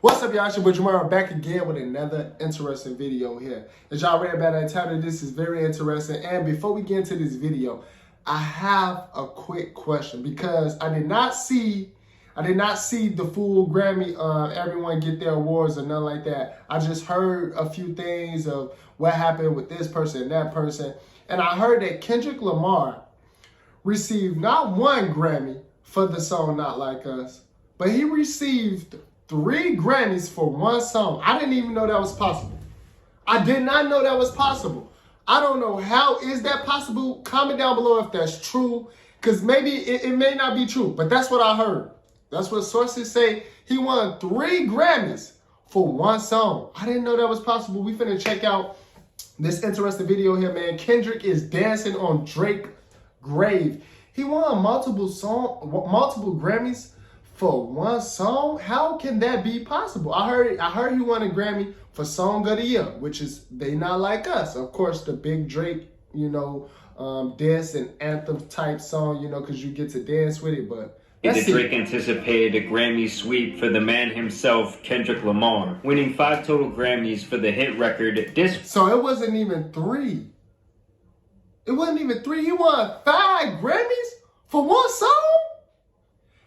What's up, y'all? It's your boy Lamar back again with another interesting video here. As y'all read about that title, this is very interesting. And before we get into this video, I have a quick question because I did not see the full Grammy everyone get their awards or nothing like that. I just heard a few things of what happened with this person and that person. And I heard that Kendrick Lamar received not one Grammy for the song Not Like Us, but he received 3 Grammys for one song. I didn't even know that was possible. I did not know that was possible. I don't know how is that possible. Comment down below if that's true, because maybe it may not be true, but that's what I heard. That's what sources say. He won 3 Grammys for one song. I didn't know that was possible. We finna check out this interesting video here, man. Kendrick is dancing on Drake's grave. He won multiple Grammys for one song. How can that be possible? I heard he won a Grammy for Song of the Year, which is They Not Like Us. Of course, the big Drake, dance and anthem type song, because you get to dance with it. But the Drake anticipated a Grammy sweep for the man himself, Kendrick Lamar, winning 5 total Grammys for the hit record. So it wasn't even 3. It wasn't even 3. He won 5 Grammys for one song?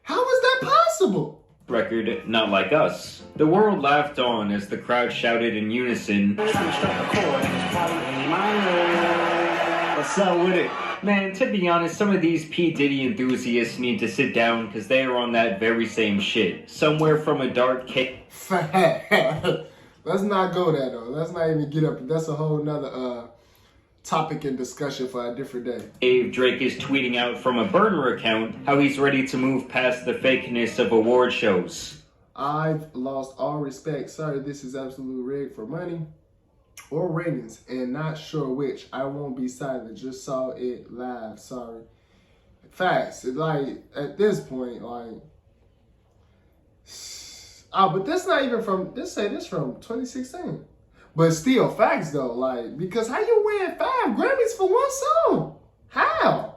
How is that possible? Record Not Like Us. The world laughed on as the crowd shouted in unison, "What's up with it?" Man, to be honest, some of these P. Diddy enthusiasts need to sit down because they are on that very same shit. Somewhere from a dark cave. Let's not go there though. Let's not even get up. That's a whole nother topic and discussion for a different day. Drake is tweeting out from a burner account how he's ready to move past the fakeness of award shows. I've lost all respect. Sorry, this is absolute rigged for money or ratings, and not sure which. I won't be silent. Just saw it live. Sorry. Facts. Like at this point, but that's not even from. This from 2016. But still, facts though, because how you win 5 Grammys for one song? How?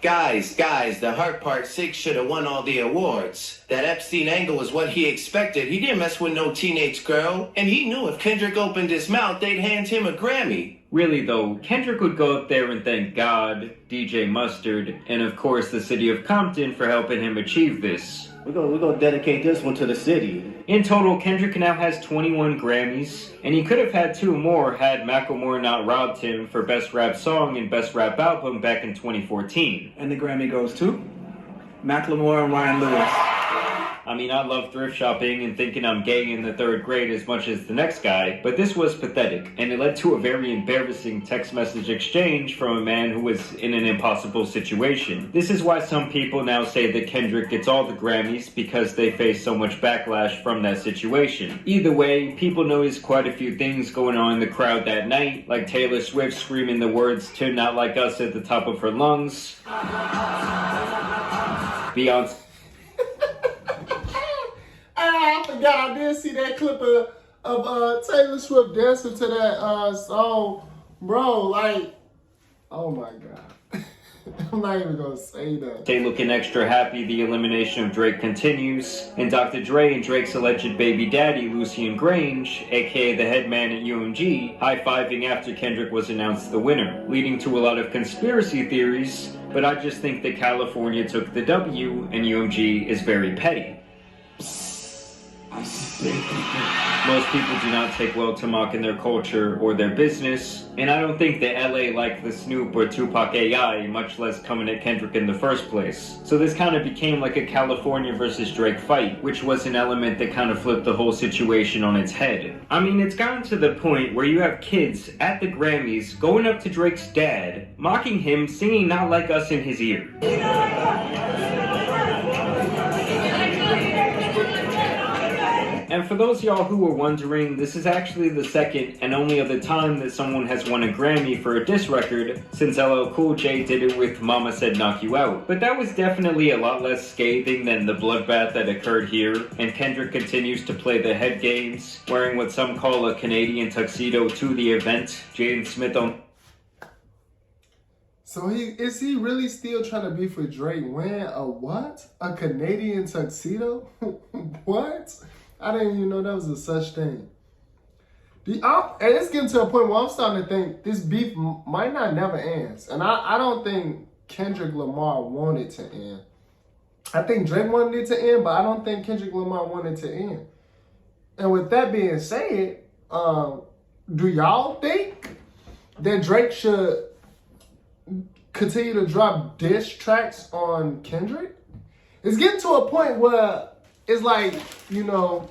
Guys, the Heart Part 6 should have won all the awards. That Epstein angle was what he expected. He didn't mess with no teenage girl. And he knew if Kendrick opened his mouth, they'd hand him a Grammy. Really though, Kendrick would go up there and thank God, DJ Mustard, and of course the city of Compton for helping him achieve this. We're gonna dedicate this one to the city. In total, Kendrick now has 21 Grammys, and he could have had 2 more had Macklemore not robbed him for Best Rap Song and Best Rap Album back in 2014. And the Grammy goes to Macklemore and Ryan Lewis. I mean, I love thrift shopping and thinking I'm gay in the 3rd grade as much as the next guy, but this was pathetic, and it led to a very embarrassing text message exchange from a man who was in an impossible situation. This is why some people now say that Kendrick gets all the Grammys because they face so much backlash from that situation. Either way, people noticed quite a few things going on in the crowd that night, like Taylor Swift screaming the words "To Not Like Us" at the top of her lungs. Beyonce. I forgot I did see that clip of Taylor Swift dancing to that song, bro. Oh my god. I'm not even gonna say that. They looking extra happy. The elimination of Drake continues, and Dr. Dre and Drake's alleged baby daddy, Lucian Grange, aka the head man at UMG, high-fiving after Kendrick was announced the winner, leading to a lot of conspiracy theories, but I just think that California took the W and UMG is very petty. Most people do not take well to mocking their culture or their business, and I don't think that LA liked the Snoop or Tupac AI, much less coming at Kendrick in the first place. So this kind of became like a California versus Drake fight, which was an element that kind of flipped the whole situation on its head. I mean, it's gotten to the point where you have kids at the Grammys going up to Drake's dad, mocking him, singing Not Like Us in his ear. And for those of y'all who were wondering, this is actually the second and only other time that someone has won a Grammy for a diss record, since LL Cool J did it with Mama Said Knock You Out. But that was definitely a lot less scathing than the bloodbath that occurred here, and Kendrick continues to play the head games, wearing what some call a Canadian tuxedo to the event. Jaden Smith on... So is he really still trying to beef with Drake wearing a what? A Canadian tuxedo? What? I didn't even know that was a such thing. And it's getting to a point where I'm starting to think this beef might not never ends. And I don't think Kendrick Lamar wanted to end. I think Drake wanted it to end, but I don't think Kendrick Lamar wanted to end. And with that being said, do y'all think that Drake should continue to drop diss tracks on Kendrick? It's getting to a point where it's like, you know,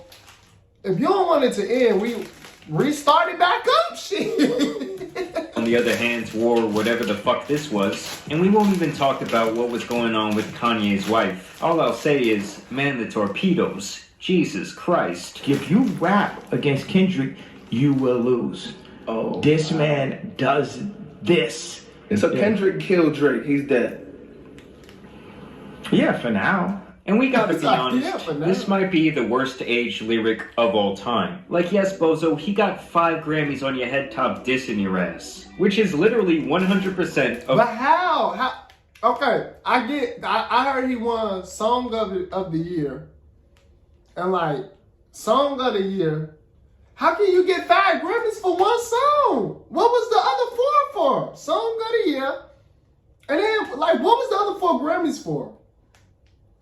if you don't want it to end, we restart it back up, shit. On the other hand, wore whatever the fuck this was. And we won't even talk about what was going on with Kanye's wife. All I'll say is, man, the torpedoes. Jesus Christ. If you rap against Kendrick, you will lose. Oh. This man does this. So Kendrick killed Drake. He's dead. Yeah, for now. And we gotta be It's like, honest, yeah, but this might be the worst aged lyric of all time. Like, yes, Bozo, he got 5 Grammys on your head top dissing your ass. Which is literally 100% of... But how? Okay, I heard he won Song of the Year. And like, Song of the Year, how can you get 5 Grammys for one song? What was the other 4 for? Song of the Year. And then, like, what was the other 4 Grammys for?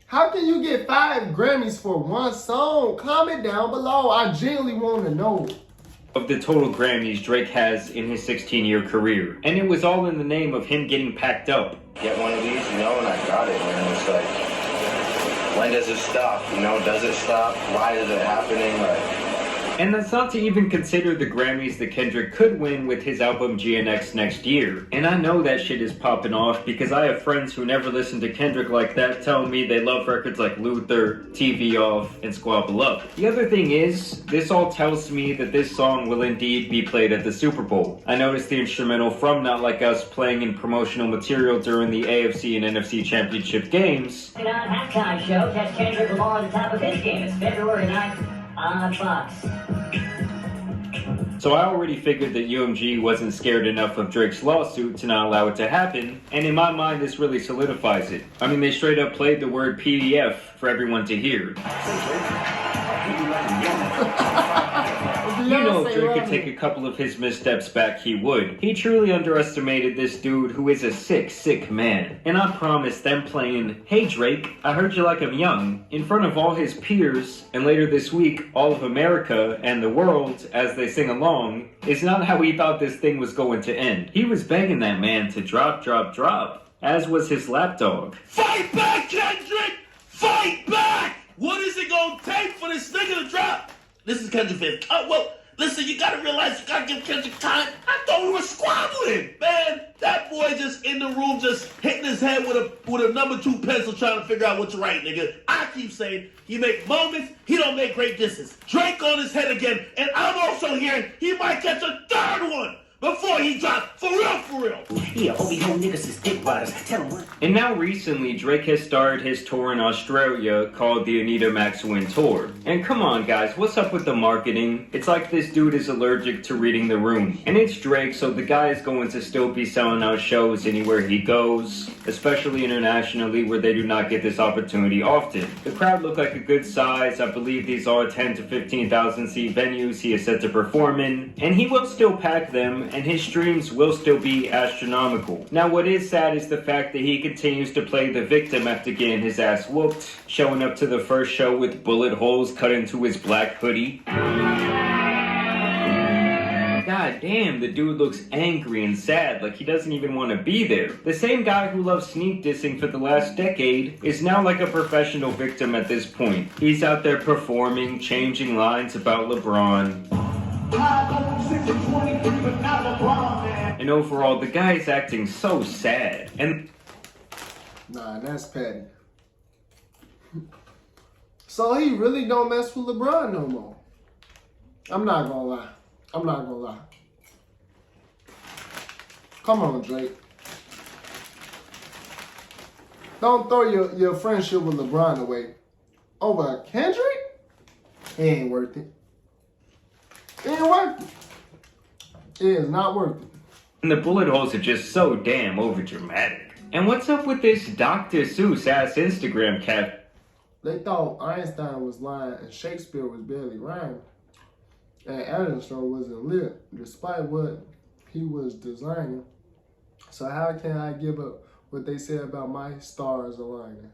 How can you get 5 Grammys for one song? Comment down below. I genuinely want to know. Of the total Grammys Drake has in his 16-year career. And it was all in the name of him getting packed up. Get one of these, you know, and I got it, man. It's like, when does it stop? You know, does it stop? Why is it happening? Like, And that's not to even consider the Grammys that Kendrick could win with his album GNX next year. And I know that shit is popping off because I have friends who never listen to Kendrick like that telling me they love records like Luther, TV Off, and Squabble Up. The other thing is, this all tells me that this song will indeed be played at the Super Bowl. I noticed the instrumental from Not Like Us playing in promotional material during the AFC and NFC Championship games. On halftime show, catch Kendrick Lamar at the top of his game. It's February 9th on Fox. So I already figured that UMG wasn't scared enough of Drake's lawsuit to not allow it to happen, and in my mind this really solidifies it. I mean, they straight up played the word PDF for everyone to hear. You know, if Drake could take a couple of his missteps back, he would. He truly underestimated this dude who is a sick, sick man. And I promise them playing, "Hey Drake, I heard you like him young," in front of all his peers, and later this week, all of America and the world, as they sing along, is not how he thought this thing was going to end. He was begging that man to drop, drop, drop, as was his lapdog. Fight back, Kendrick! Fight back! What is it gonna take for this nigga to drop? This is Kendrick fifth. Well, listen, you gotta realize you gotta give Kendrick time. I thought we were squabbling. Man, that boy just in the room just hitting his head with a number 2 pencil trying to figure out what to write, nigga. I keep saying he make moments, he don't make great disses. Drake on his head again, and I'm also hearing he might catch a 3rd one before he drops. For real, for real. Yeah, all these whole niggas is dick riders. Tell him what. And now recently, Drake has started his tour in Australia called the Anita Maxwin Tour. And come on guys, what's up with the marketing? It's like this dude is allergic to reading the room. And it's Drake, so the guy is going to still be selling out shows anywhere he goes, especially internationally where they do not get this opportunity often. The crowd look like a good size. I believe these are 10 to 15,000 seat venues he is set to perform in. And he will still pack them, and his streams will still be astronomical. Now what is sad is the fact that he continues to play the victim after getting his ass whooped, showing up to the first show with bullet holes cut into his black hoodie. God damn, the dude looks angry and sad, like he doesn't even want to be there. The same guy who loved sneak dissing for the last decade is now like a professional victim at this point. He's out there performing, changing lines about LeBron. And overall, the guy is acting so sad. And Nah, that's petty. So he really don't mess with LeBron no more. I'm not gonna lie. Come on, Drake. Don't throw your friendship with LeBron away over Kendrick. It ain't worth it. It ain't worth it. It is not worth it. the bullet holes are just so damn overdramatic. And what's up with this Dr. Seuss ass Instagram cat? they thought Einstein was lying and Shakespeare was barely rhyming. And Edison wasn't lit, despite what he was designing. So how can I give up what they said about my stars aligning?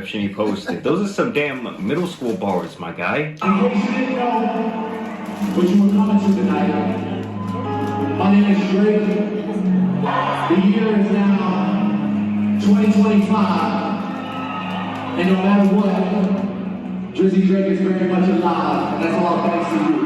He posted. Those are some damn middle school bars, my guy. In case you didn't know what you were coming to tonight, my name is Drake. The year is now 2025. And no matter what, Drizzy Drake is very much alive. And that's all thanks to you.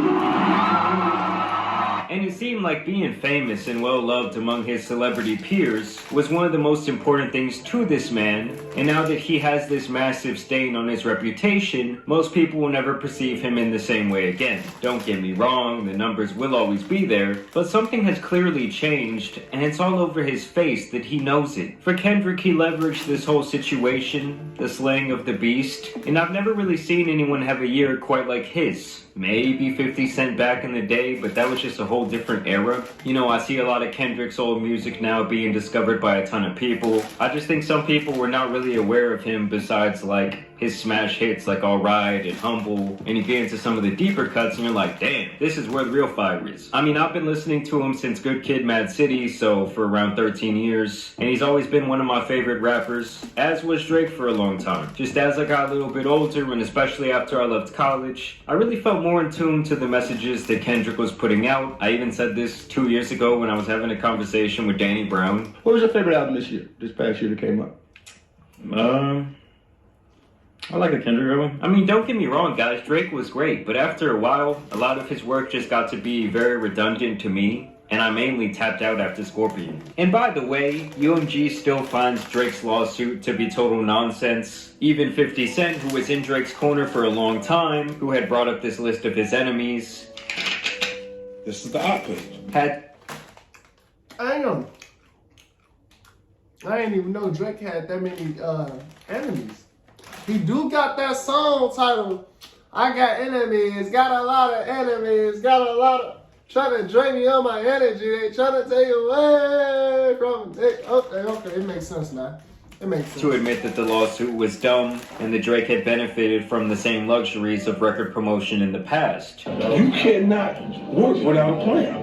And it seemed like being famous and well-loved among his celebrity peers was one of the most important things to this man, and now that he has this massive stain on his reputation, most people will never perceive him in the same way again. Don't get me wrong, the numbers will always be there, but something has clearly changed, and it's all over his face that he knows it. For Kendrick, he leveraged this whole situation, the slaying of the beast, and I've never really seen anyone have a year quite like his. Maybe 50 Cent back in the day, but that was just a whole different era. You know, I see a lot of Kendrick's old music now being discovered by a ton of people. I just think some people were not really aware of him besides like his smash hits like Alright and Humble, and you get into some of the deeper cuts and you're like, damn, this is where the real fire is. I mean, I've been listening to him since Good Kid, Mad City, so for around 13 years, and he's always been one of my favorite rappers, as was Drake for a long time. Just as I got a little bit older, and especially after I left college, I really felt more in tune to the messages that Kendrick was putting out. I even said this 2 years ago when I was having a conversation with Danny Brown. What was your favorite album this past year that came out? I like the Kendrick album. I mean, don't get me wrong, guys. Drake was great, but after a while, a lot of his work just got to be very redundant to me, and I mainly tapped out after Scorpion. And by the way, UMG still finds Drake's lawsuit to be total nonsense. Even 50 Cent, who was in Drake's corner for a long time, who had brought up this list of his enemies. This is the op page. Damn. I didn't even know Drake had that many enemies. He do got that song titled, I got enemies, got a lot of enemies, got a lot of, trying to drain me of my energy, they trying to take away from it. Okay, it makes sense now. It makes sense. To admit that the lawsuit was dumb and that Drake had benefited from the same luxuries of record promotion in the past. You cannot work without a plan.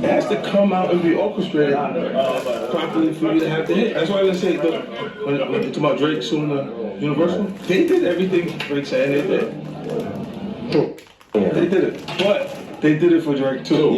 It has to come out and be orchestrated properly for you to have the hit. That's why I say, when you talk about Drake suing the Universal, they did everything Drake said they did. They did it, but they did it for Drake too.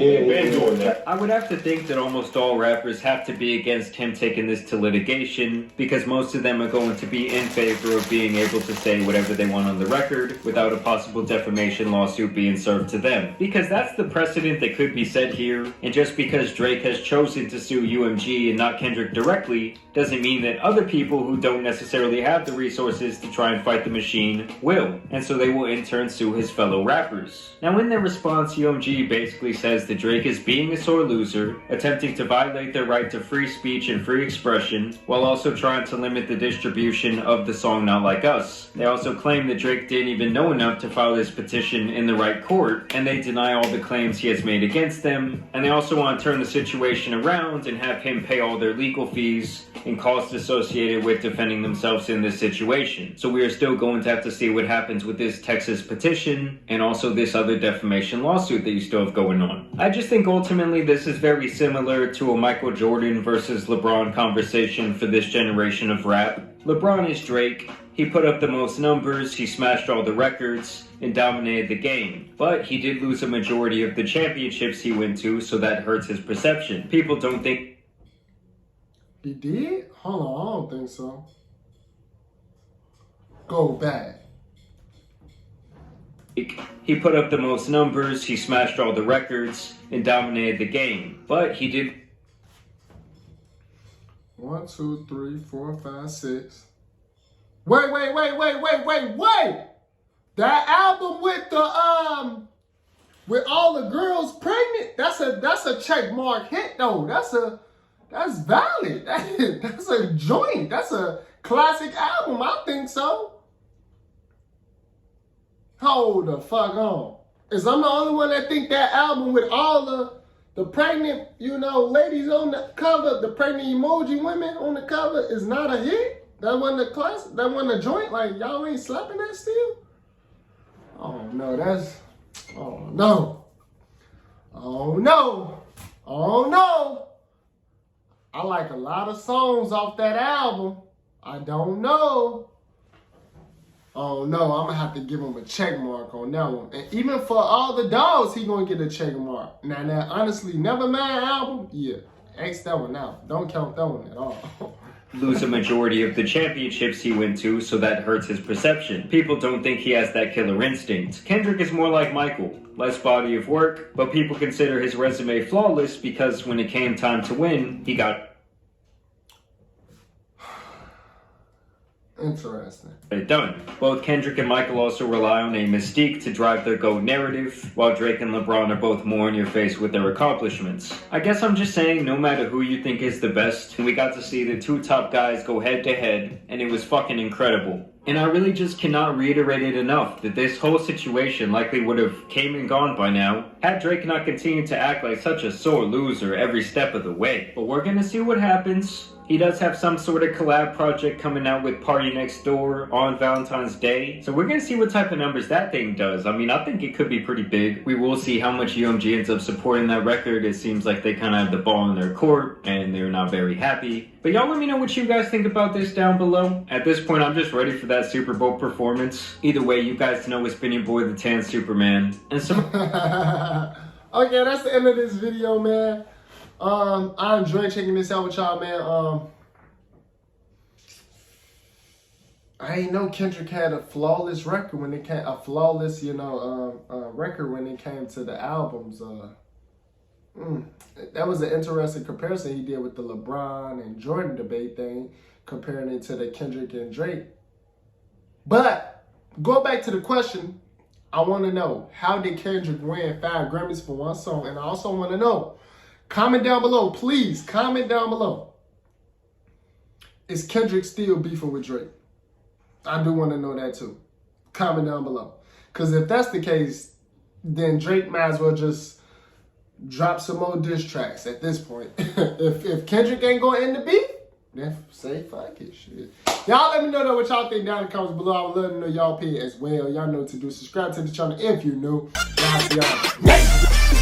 I would have to think that almost all rappers have to be against him taking this to litigation, because most of them are going to be in favor of being able to say whatever they want on the record without a possible defamation lawsuit being served to them. Because that's the precedent that could be set here, and just because Drake has chosen to sue UMG and not Kendrick directly, doesn't mean that other people who don't necessarily have the resources to try and fight the machine will, and so they will in turn sue his fellow rappers. Now in their response, UMG basically says that Drake is being a sore loser, attempting to violate their right to free speech and free expression, while also trying to limit the distribution of the song Not Like Us. They also claim that Drake didn't even know enough to file this petition in the right court, and they deny all the claims he has made against them, and they also want to turn the situation around and have him pay all their legal fees and costs associated with defending themselves in this situation. So we are still going to have to see what happens with this Texas petition and also this other defamation lawsuit that you still have going on. I just think ultimately this is very similar to a Michael Jordan versus LeBron conversation for this generation of rap. LeBron is Drake. He put up the most numbers, he smashed all the records, and dominated the game. But he did lose a majority of the championships he went to, so that hurts his perception. People don't think He did? Hold on, I don't think so. Go back. He put up the most numbers, he smashed all the records, and dominated the game. But he did 1, 2, 3, 4, 5, 6. Wait. That album with the with all the girls pregnant, that's a check mark hit though. That's valid. That's a joint. That's a classic album. I think so. Hold the fuck on. Is I'm the only one that think that album with all the pregnant, ladies on the cover, the pregnant emoji women on the cover is not a hit? That wasn't the class. That wasn't a joint. Like y'all ain't slapping that still. Oh no, that's. Oh no. Oh no. Oh no. I like a lot of songs off that album. I don't know. Oh no, I'm gonna have to give him a check mark on that one. And even for all the dogs, he gonna get a check mark. Now, honestly, Nevermind album, yeah, X that one out. Don't count that one at all. Lose a majority of the championships he went to, so that hurts his perception. People don't think he has that killer instinct. Kendrick is more like Michael. Less body of work, but people consider his resume flawless because when it came time to win, he got interesting. Done. Both Kendrick and Michael also rely on a mystique to drive their GOAT narrative, while Drake and LeBron are both more in your face with their accomplishments. I guess I'm just saying, no matter who you think is the best, we got to see the two top guys go head to head, and it was fucking incredible. And I really just cannot reiterate it enough that this whole situation likely would have came and gone by now had Drake not continued to act like such a sore loser every step of the way. But we're gonna see what happens. He does have some sort of collab project coming out with Party Next Door on Valentine's Day. So we're going to see what type of numbers that thing does. I mean, I think it could be pretty big. We will see how much UMG ends up supporting that record. It seems like they kind of have the ball in their court and they're not very happy. But y'all let me know what you guys think about this down below. At this point, I'm just ready for that Super Bowl performance. Either way, you guys know it's been your boy, the Tan Superman. And some... Okay, that's the end of this video, man. I enjoyed checking this out with y'all, man. I didn't know Kendrick had a flawless record when it came, record when it came to the albums. That was an interesting comparison he did with the LeBron and Jordan debate thing, comparing it to the Kendrick and Drake. But go back to the question. I want to know, how did Kendrick win 5 Grammys for one song? And I also want to know, comment down below, please. Comment down below. Is Kendrick still beefing with Drake? I do want to know that too. Comment down below. Because if that's the case, then Drake might as well just drop some more diss tracks at this point. if Kendrick ain't going to end the beef, then say fuck it, shit. Y'all let me know what y'all think down in the comments below. I would love to know y'all opinion as well. Y'all know what to do. Subscribe to the channel if you're new. Y'all see y'all next.